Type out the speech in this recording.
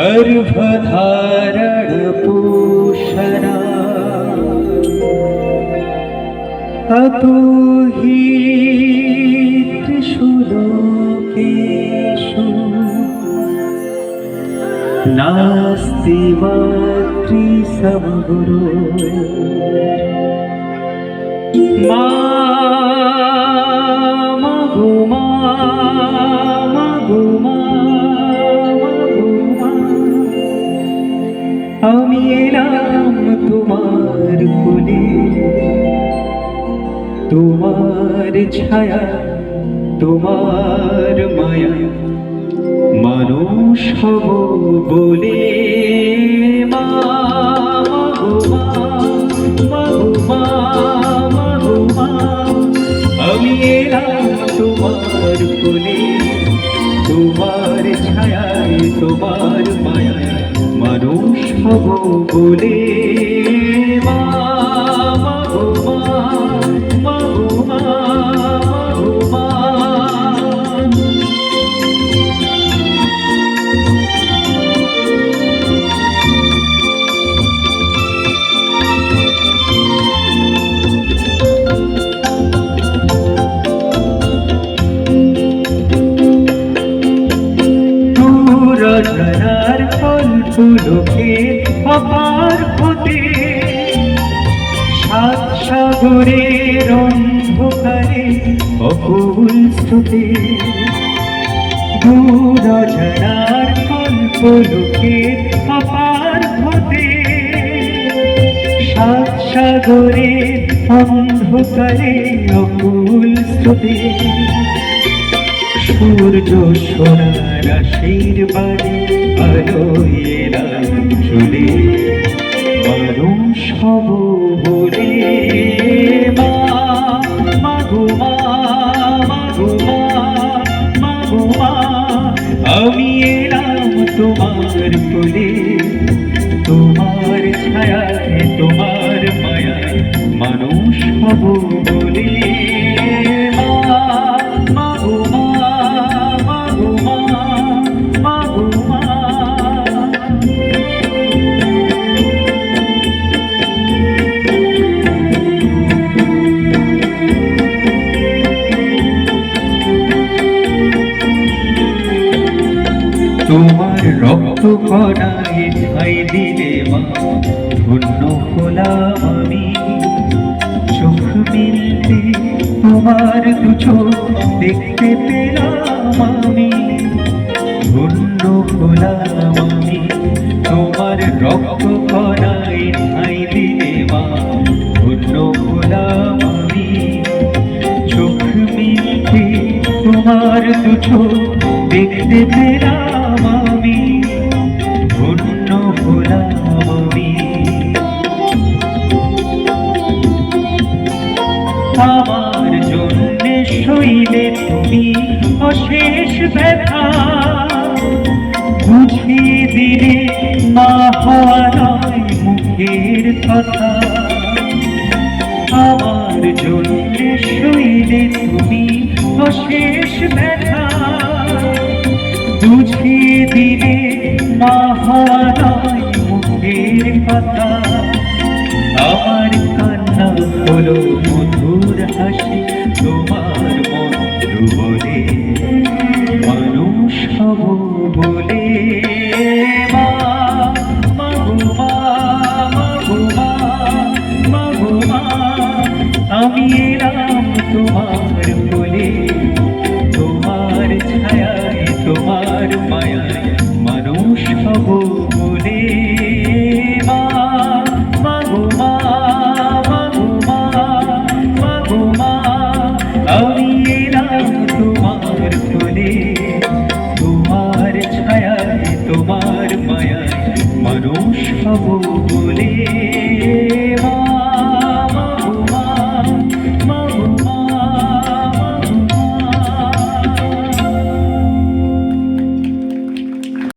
गर्भधारण पोषणा ततो हि त्रिषु लोकेषु नास्ति मातृसमगुरो আমি এলাম তোমার কোলে, তোমার ছায়া তোমার মায়া মানুষ হব বলে। মা গো মা, মা গো মা, মা গো মা, আমি এলাম তোমার কোলে, তোমার ছায়ায় তোমার মায়ায় মানুষ হব বলে। মা গো মা, মা গো মা, মা গো মা। রচনার ফলফুলকে অপার হতে সাত সাগরের অন্ধকারে অকুল স্রোতে। রচনার ফলফুলকে অপার হতে সাত সাগরের অন্ধকারে অকুল স্রোতে। সূর্য সোনার আশীর্বাদে আলো এলাম চলে, মানুষ হব বলে। মা গো মা, মা গো মা, মা গো মা, আমি এলাম তোমার কোলে, তোমার ছায়ায় তোমার মায়ায় মানুষ হব বলে। তোমার রক্ত কণায় ঠাই দিলে মা ধন্য হলাম আমি। চোখ মিলতে তোমার দু চোখ দেখতে পেলাম আমি, ধন্য হলাম আমি। তোমার রক্ত কণায় ঠাই দিলে মা ধন্য হলাম আমি। চোখ মিলতে তোমার দু চোখ দেখতে পেলাম আমি, ধন্য হলাম আমি। আমার জন্যে সইলে তুমি অশেষ ব্যথা, বুঝিয়ে দিলে মা হওয়া নয় মুখের কথা। আমার জন্যে সইলে তুমি অশেষ ব্যথা, বুঝিয়ে দিলে মা হওয়া নয় মুখের কথা। আমার কান্না হলো